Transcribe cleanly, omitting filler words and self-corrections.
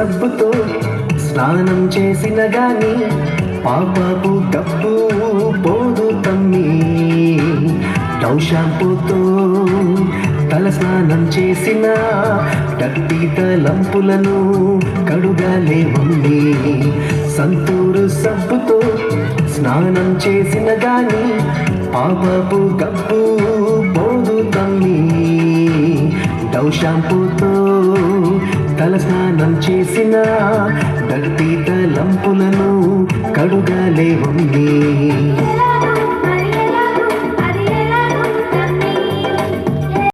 సబ్బుతో స్నానం చేసిన గాని పాపపు గబ్బు పోదు తమ్మి. డవ్ షాంపూతో తల స్నానం చేసిన డర్టీ తలంపులను కడుగాలేవండి. సంతూరు సబ్బుతో స్నానం చేసిన గాని పాపపు గబ్బు పోదు తమ్మి. డవ్ షాంపూతో తల స్నానం చేసిన డర్టీ తలంపులను కడుగాలేవండి.